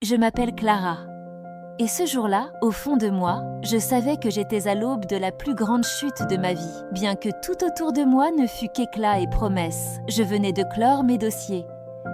Je m'appelle Clara. Et ce jour-là, au fond de moi, je savais que j'étais à l'aube de la plus grande chute de ma vie. Bien que tout autour de moi ne fût qu'éclat et promesses, je venais de clore mes dossiers.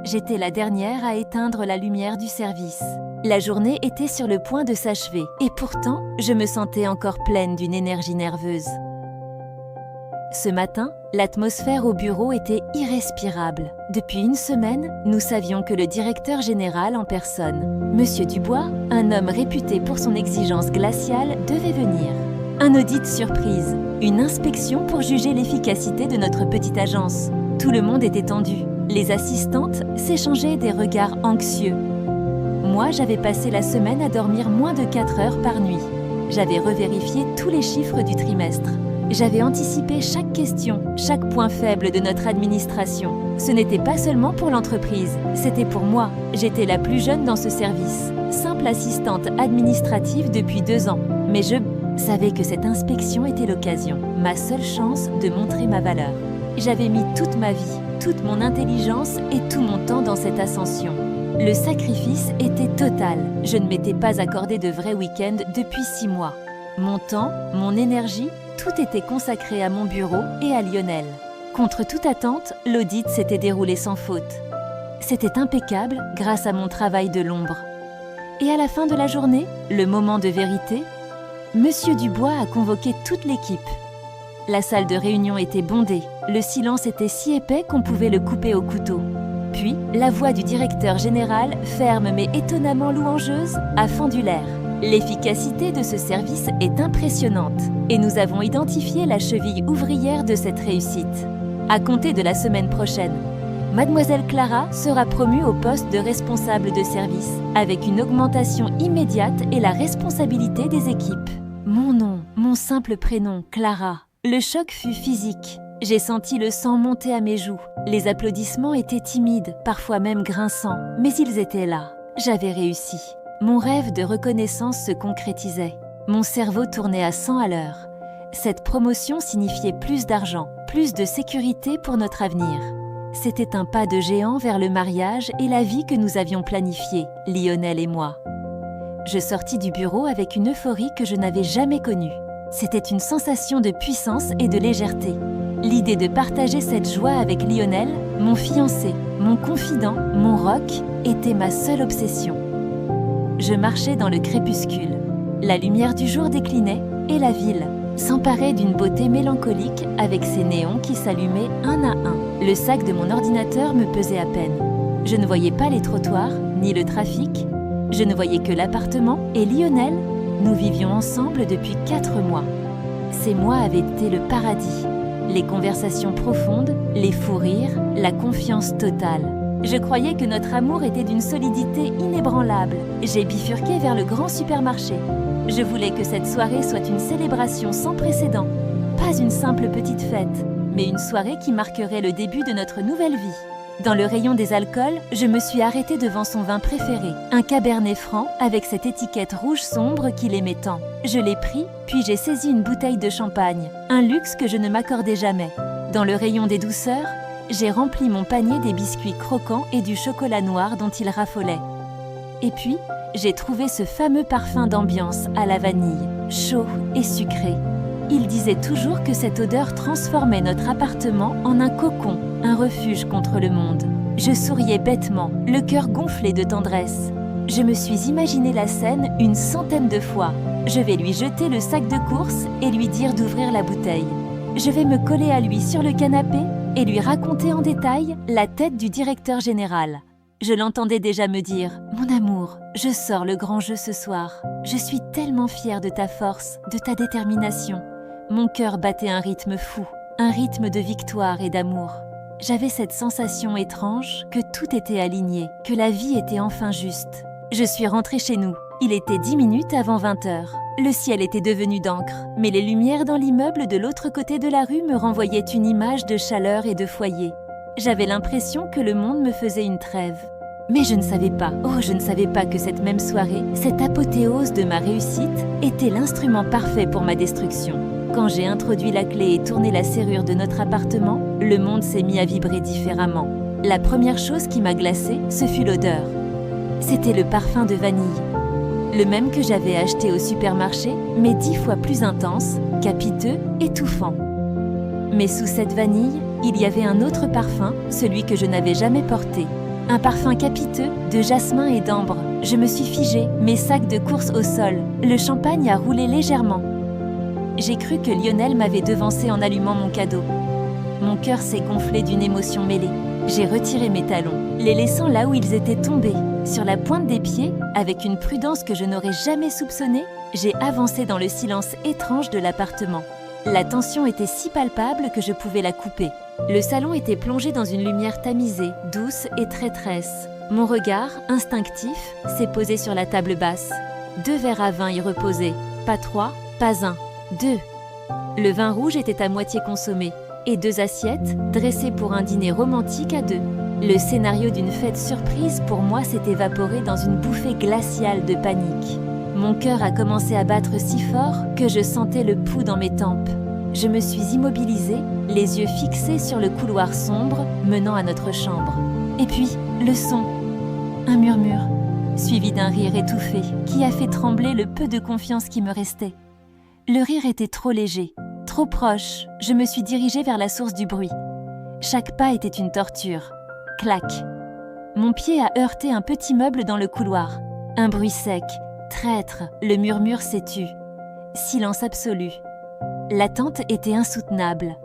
J'étais la dernière à éteindre la lumière du service. La journée était sur le point de s'achever, et pourtant, je me sentais encore pleine d'une énergie nerveuse. Ce matin, l'atmosphère au bureau était irrespirable. Depuis une semaine, nous savions que le directeur général en personne, Monsieur Dubois, un homme réputé pour son exigence glaciale, devait venir. Un audit surprise, une inspection pour juger l'efficacité de notre petite agence. Tout le monde était tendu. Les assistantes s'échangeaient des regards anxieux. Moi, j'avais passé la semaine à dormir moins de 4 heures par nuit. J'avais revérifié tous les chiffres du trimestre. J'avais anticipé chaque question, chaque point faible de notre administration. Ce n'était pas seulement pour l'entreprise, c'était pour moi. J'étais la plus jeune dans ce service, simple assistante administrative depuis 2 ans. Mais je savais que cette inspection était l'occasion, ma seule chance de montrer ma valeur. J'avais mis toute ma vie, toute mon intelligence et tout mon temps dans cette ascension. Le sacrifice était total. Je ne m'étais pas accordé de vrais week-ends depuis 6 mois. Mon temps, mon énergie, tout était consacré à mon bureau et à Lionel. Contre toute attente, l'audit s'était déroulé sans faute. C'était impeccable grâce à mon travail de l'ombre. Et à la fin de la journée, le moment de vérité, Monsieur Dubois a convoqué toute l'équipe. La salle de réunion était bondée, le silence était si épais qu'on pouvait le couper au couteau. Puis, la voix du directeur général, ferme mais étonnamment louangeuse, a fendu l'air. L'efficacité de ce service est impressionnante et nous avons identifié la cheville ouvrière de cette réussite. À compter de la semaine prochaine, Mademoiselle Clara sera promue au poste de responsable de service avec une augmentation immédiate et la responsabilité des équipes. Mon nom, mon simple prénom, Clara. Le choc fut physique. J'ai senti le sang monter à mes joues. Les applaudissements étaient timides, parfois même grinçants, mais ils étaient là. J'avais réussi. Mon rêve de reconnaissance se concrétisait. Mon cerveau tournait à 100 à l'heure. Cette promotion signifiait plus d'argent, plus de sécurité pour notre avenir. C'était un pas de géant vers le mariage et la vie que nous avions planifiée, Lionel et moi. Je sortis du bureau avec une euphorie que je n'avais jamais connue. C'était une sensation de puissance et de légèreté. L'idée de partager cette joie avec Lionel, mon fiancé, mon confident, mon roc, était ma seule obsession. Je marchais dans le crépuscule. La lumière du jour déclinait et la ville s'emparait d'une beauté mélancolique avec ses néons qui s'allumaient un à un. Le sac de mon ordinateur me pesait à peine. Je ne voyais pas les trottoirs, ni le trafic. Je ne voyais que l'appartement et Lionel. Nous vivions ensemble depuis 4 mois. Ces mois avaient été le paradis. Les conversations profondes, les fous rires, la confiance totale. Je croyais que notre amour était d'une solidité inébranlable. J'ai bifurqué vers le grand supermarché. Je voulais que cette soirée soit une célébration sans précédent. Pas une simple petite fête, mais une soirée qui marquerait le début de notre nouvelle vie. Dans le rayon des alcools, je me suis arrêtée devant son vin préféré, un Cabernet Franc avec cette étiquette rouge sombre qu'il aimait tant. Je l'ai pris, puis j'ai saisi une bouteille de champagne, un luxe que je ne m'accordais jamais. Dans le rayon des douceurs, j'ai rempli mon panier des biscuits croquants et du chocolat noir dont il raffolait. Et puis, j'ai trouvé ce fameux parfum d'ambiance à la vanille, chaud et sucré. Il disait toujours que cette odeur transformait notre appartement en un cocon, un refuge contre le monde. Je souriais bêtement, le cœur gonflé de tendresse. Je me suis imaginé la scène une centaine de fois. Je vais lui jeter le sac de course et lui dire d'ouvrir la bouteille. Je vais me coller à lui sur le canapé et lui raconter en détail la tête du directeur général. Je l'entendais déjà me dire « Mon amour, je sors le grand jeu ce soir. Je suis tellement fière de ta force, de ta détermination. » Mon cœur battait un rythme fou, un rythme de victoire et d'amour. J'avais cette sensation étrange que tout était aligné, que la vie était enfin juste. Je suis rentrée chez nous. Il était 10 minutes avant 20 heures. Le ciel était devenu d'encre, mais les lumières dans l'immeuble de l'autre côté de la rue me renvoyaient une image de chaleur et de foyer. J'avais l'impression que le monde me faisait une trêve. Mais je ne savais pas, je ne savais pas que cette même soirée, cette apothéose de ma réussite, était l'instrument parfait pour ma destruction. Quand j'ai introduit la clé et tourné la serrure de notre appartement, le monde s'est mis à vibrer différemment. La première chose qui m'a glacée, ce fut l'odeur. C'était le parfum de vanille. Le même que j'avais acheté au supermarché, mais 10 fois plus intense, capiteux, étouffant. Mais sous cette vanille, il y avait un autre parfum, celui que je n'avais jamais porté. Un parfum capiteux de jasmin et d'ambre. Je me suis figée, mes sacs de course au sol. Le champagne a roulé légèrement. J'ai cru que Lionel m'avait devancé en allumant mon cadeau. Mon cœur s'est gonflé d'une émotion mêlée. J'ai retiré mes talons, les laissant là où ils étaient tombés. Sur la pointe des pieds, avec une prudence que je n'aurais jamais soupçonnée, j'ai avancé dans le silence étrange de l'appartement. La tension était si palpable que je pouvais la couper. Le salon était plongé dans une lumière tamisée, douce et traîtresse. Mon regard, instinctif, s'est posé sur la table basse. 2 verres à vin y reposaient. Pas 3, pas 1, 2. Le vin rouge était à moitié consommé, et 2 assiettes, dressées pour un dîner romantique à 2. Le scénario d'une fête surprise pour moi s'est évaporé dans une bouffée glaciale de panique. Mon cœur a commencé à battre si fort que je sentais le pouls dans mes tempes. Je me suis immobilisée, les yeux fixés sur le couloir sombre menant à notre chambre. Et puis, le son. Un murmure, suivi d'un rire étouffé qui a fait trembler le peu de confiance qui me restait. Le rire était trop léger, trop proche. Je me suis dirigée vers la source du bruit. Chaque pas était une torture. Clac. Mon pied a heurté un petit meuble dans le couloir. Un bruit sec. Traître. Le murmure s'est tu. Silence absolu. L'attente était insoutenable.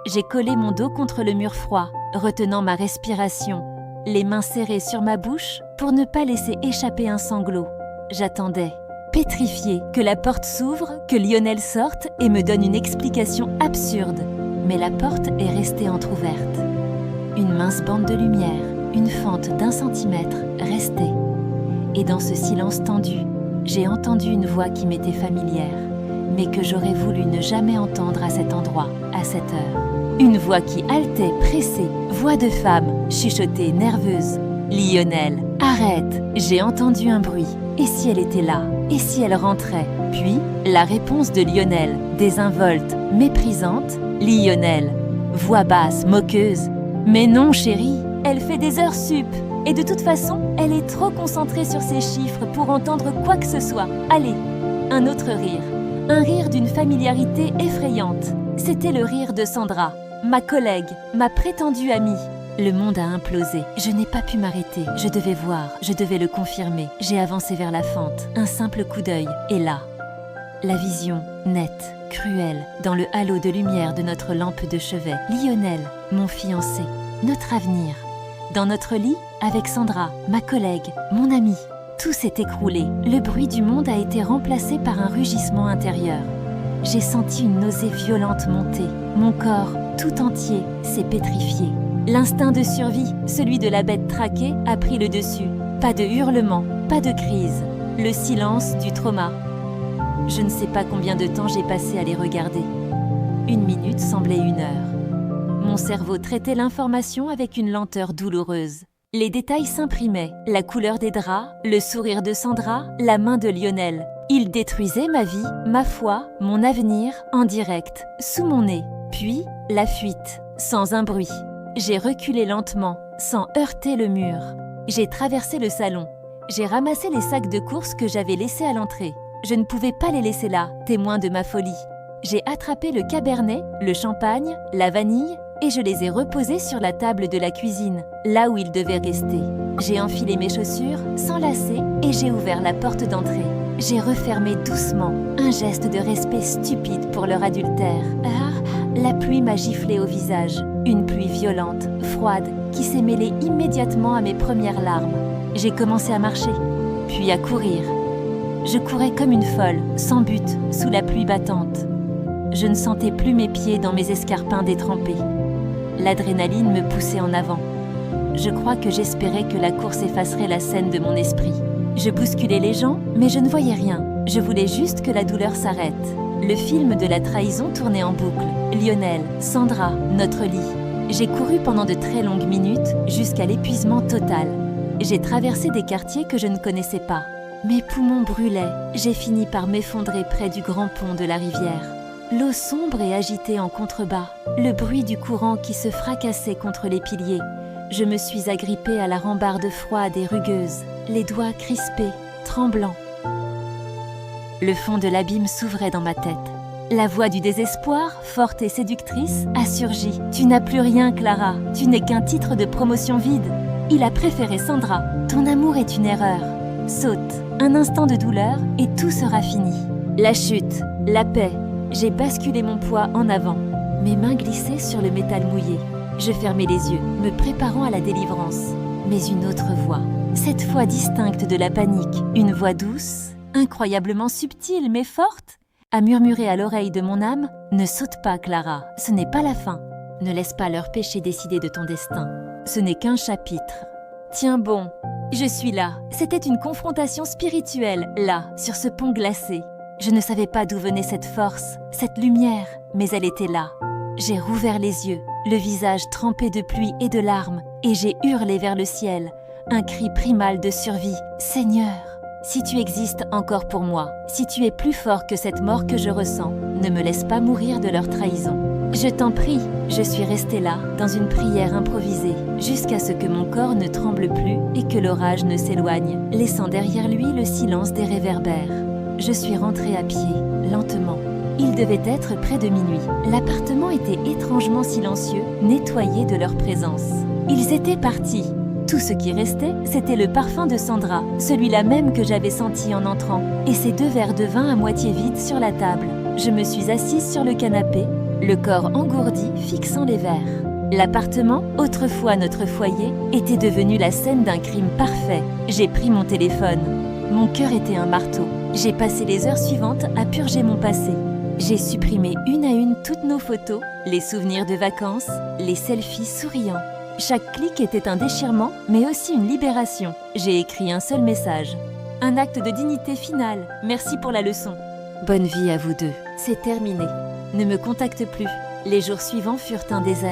J'ai collé mon dos contre le mur froid, retenant ma respiration, les mains serrées sur ma bouche pour ne pas laisser échapper un sanglot. J'attendais, pétrifiée, que la porte s'ouvre, que Lionel sorte et me donne une explication absurde. Mais la porte est restée entr'ouverte. Une mince bande de lumière, une fente d'1 centimètre, restait. Et dans ce silence tendu, j'ai entendu une voix qui m'était familière, mais que j'aurais voulu ne jamais entendre à cet endroit, à cette heure. Une voix qui haletait, pressée, voix de femme, chuchotée, nerveuse. « Lionel, arrête !» J'ai entendu un bruit. Et si elle était là? Et si elle rentrait? Puis, la réponse de Lionel, désinvolte, méprisante. « Lionel !» Voix basse, moqueuse. « Mais non, chérie, elle fait des heures sup. Et de toute façon, elle est trop concentrée sur ses chiffres pour entendre quoi que ce soit. Allez !» Un autre rire. Un rire d'une familiarité effrayante. C'était le rire de Sandra, ma collègue, ma prétendue amie. Le monde a implosé. Je n'ai pas pu m'arrêter. Je devais voir, je devais le confirmer. J'ai avancé vers la fente. Un simple coup d'œil. Et là, la vision, nette, cruelle, dans le halo de lumière de notre lampe de chevet. Lionel, mon fiancé, notre avenir. Dans notre lit, avec Sandra, ma collègue, mon amie. Tout s'est écroulé. Le bruit du monde a été remplacé par un rugissement intérieur. J'ai senti une nausée violente monter. Mon corps, tout entier, s'est pétrifié. L'instinct de survie, celui de la bête traquée, a pris le dessus. Pas de hurlement, pas de crise. Le silence du trauma. Je ne sais pas combien de temps j'ai passé à les regarder. 1 minute semblait 1 heure. Mon cerveau traitait l'information avec une lenteur douloureuse. Les détails s'imprimaient, la couleur des draps, le sourire de Sandra, la main de Lionel. Ils détruisaient ma vie, ma foi, mon avenir, en direct, sous mon nez. Puis, la fuite, sans un bruit. J'ai reculé lentement, sans heurter le mur. J'ai traversé le salon. J'ai ramassé les sacs de courses que j'avais laissés à l'entrée. Je ne pouvais pas les laisser là, témoin de ma folie. J'ai attrapé le cabernet, le champagne, la vanille, et je les ai reposés sur la table de la cuisine, là où ils devaient rester. J'ai enfilé mes chaussures, sans lacets, et j'ai ouvert la porte d'entrée. J'ai refermé doucement, un geste de respect stupide pour leur adultère. La pluie m'a giflé au visage, une pluie violente, froide, qui s'est mêlée immédiatement à mes premières larmes. J'ai commencé à marcher, puis à courir. Je courais comme une folle, sans but, sous la pluie battante. Je ne sentais plus mes pieds dans mes escarpins détrempés. L'adrénaline me poussait en avant. Je crois que j'espérais que la course effacerait la scène de mon esprit. Je bousculais les gens, mais je ne voyais rien. Je voulais juste que la douleur s'arrête. Le film de la trahison tournait en boucle. Lionel, Sandra, notre lit. J'ai couru pendant de très longues minutes, jusqu'à l'épuisement total. J'ai traversé des quartiers que je ne connaissais pas. Mes poumons brûlaient. J'ai fini par m'effondrer près du grand pont de la rivière. L'eau sombre et agitée en contrebas, le bruit du courant qui se fracassait contre les piliers. Je me suis agrippée à la rambarde froide et rugueuse. les doigts crispés, tremblants. Le fond de l'abîme s'ouvrait dans ma tête. La voix du désespoir, forte et séductrice, a surgi. « Tu n'as plus rien, Clara. Tu n'es qu'un titre de promotion vide. Il a préféré Sandra. Ton amour est une erreur. Saute. Un instant de douleur et tout sera fini. » La chute, la paix. J'ai basculé mon poids en avant. Mes mains glissaient sur le métal mouillé. Je fermais les yeux, me préparant à la délivrance. Mais une autre voix, cette fois distincte de la panique, une voix douce, incroyablement subtile mais forte, a murmuré à l'oreille de mon âme « Ne saute pas, Clara, ce n'est pas la fin. Ne laisse pas leur péché décider de ton destin. Ce n'est qu'un chapitre. Tiens bon, je suis là. » C'était une confrontation spirituelle, là, sur ce pont glacé. Je ne savais pas d'où venait cette force, cette lumière, mais elle était là. J'ai rouvert les yeux, le visage trempé de pluie et de larmes, et j'ai hurlé vers le ciel, un cri primal de survie. « Seigneur, si tu existes encore pour moi, si tu es plus fort que cette mort que je ressens, ne me laisse pas mourir de leur trahison. Je t'en prie. » Je suis restée là, dans une prière improvisée, jusqu'à ce que mon corps ne tremble plus et que l'orage ne s'éloigne, laissant derrière lui le silence des réverbères. Je suis rentrée à pied, lentement. Il devait être près de minuit. L'appartement était étrangement silencieux, nettoyé de leur présence. Ils étaient partis. Tout ce qui restait, c'était le parfum de Sandra, celui-là même que j'avais senti en entrant, et ces 2 verres de vin à moitié vides sur la table. Je me suis assise sur le canapé, le corps engourdi, fixant les verres. L'appartement, autrefois notre foyer, était devenu la scène d'un crime parfait. J'ai pris mon téléphone. Mon cœur était un marteau. J'ai passé les heures suivantes à purger mon passé. J'ai supprimé une à une toutes nos photos, les souvenirs de vacances, les selfies souriants. Chaque clic était un déchirement, mais aussi une libération. J'ai écrit un seul message. Un acte de dignité final. Merci pour la leçon. Bonne vie à vous deux. C'est terminé. Ne me contacte plus. Les jours suivants furent un désert.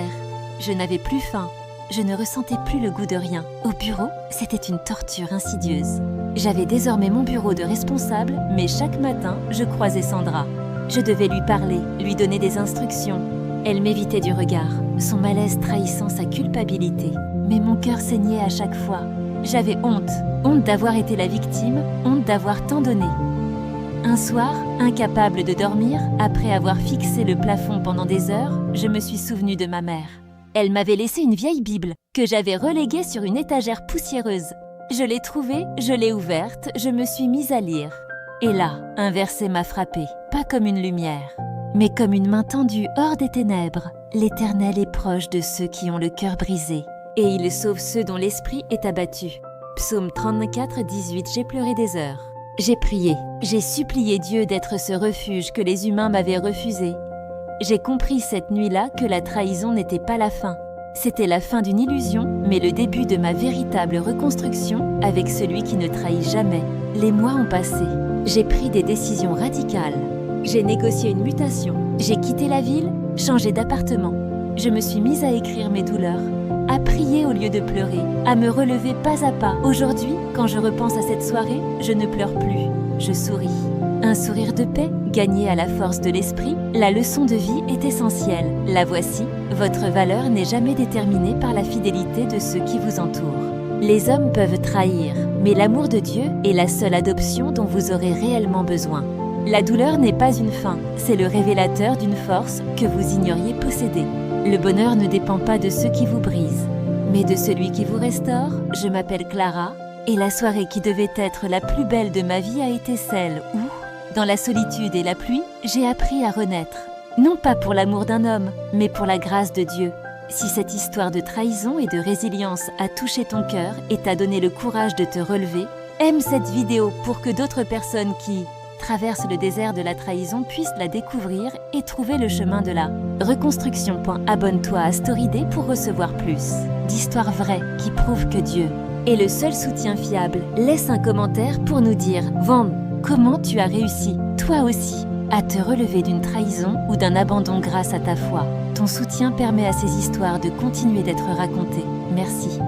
Je n'avais plus faim. Je ne ressentais plus le goût de rien. Au bureau, c'était une torture insidieuse. J'avais désormais mon bureau de responsable, mais chaque matin, je croisais Sandra. Je devais lui parler, lui donner des instructions. Elle m'évitait du regard, son malaise trahissant sa culpabilité. Mais mon cœur saignait à chaque fois. J'avais honte, honte d'avoir été la victime, honte d'avoir tant donné. Un soir, incapable de dormir, après avoir fixé le plafond pendant des heures, je me suis souvenue de ma mère. Elle m'avait laissé une vieille Bible que j'avais reléguée sur une étagère poussiéreuse. Je l'ai trouvée, je l'ai ouverte, je me suis mise à lire. Et là, un verset m'a frappée, pas comme une lumière, mais comme une main tendue hors des ténèbres. L'Éternel est proche de ceux qui ont le cœur brisé, et il sauve ceux dont l'esprit est abattu. Psaume 34, 18. J'ai pleuré des heures. J'ai prié, j'ai supplié Dieu d'être ce refuge que les humains m'avaient refusé. J'ai compris cette nuit-là que la trahison n'était pas la fin. C'était la fin d'une illusion, mais le début de ma véritable reconstruction avec celui qui ne trahit jamais. Les mois ont passé. J'ai pris des décisions radicales. J'ai négocié une mutation. J'ai quitté la ville, changé d'appartement. Je me suis mise à écrire mes douleurs, à prier au lieu de pleurer, à me relever pas à pas. Aujourd'hui, quand je repense à cette soirée, je ne pleure plus, je souris. Un sourire de paix, gagné à la force de l'esprit, la leçon de vie est essentielle. La voici, votre valeur n'est jamais déterminée par la fidélité de ceux qui vous entourent. Les hommes peuvent trahir, mais l'amour de Dieu est la seule adoption dont vous aurez réellement besoin. La douleur n'est pas une fin, c'est le révélateur d'une force que vous ignoriez posséder. Le bonheur ne dépend pas de ceux qui vous brisent, mais de celui qui vous restaure. Je m'appelle Clara, et la soirée qui devait être la plus belle de ma vie a été celle où, dans la solitude et la pluie, j'ai appris à renaître. Non pas pour l'amour d'un homme, mais pour la grâce de Dieu. Si cette histoire de trahison et de résilience a touché ton cœur et t'a donné le courage de te relever, aime cette vidéo pour que d'autres personnes qui traversent le désert de la trahison puissent la découvrir et trouver le chemin de la reconstruction. Abonne-toi à StoryD pour recevoir plus d'histoires vraies qui prouvent que Dieu est le seul soutien fiable. Laisse un commentaire pour nous dire « Van, comment tu as réussi, toi aussi, à te relever d'une trahison ou d'un abandon grâce à ta foi ?» Ton soutien permet à ces histoires de continuer d'être racontées. Merci.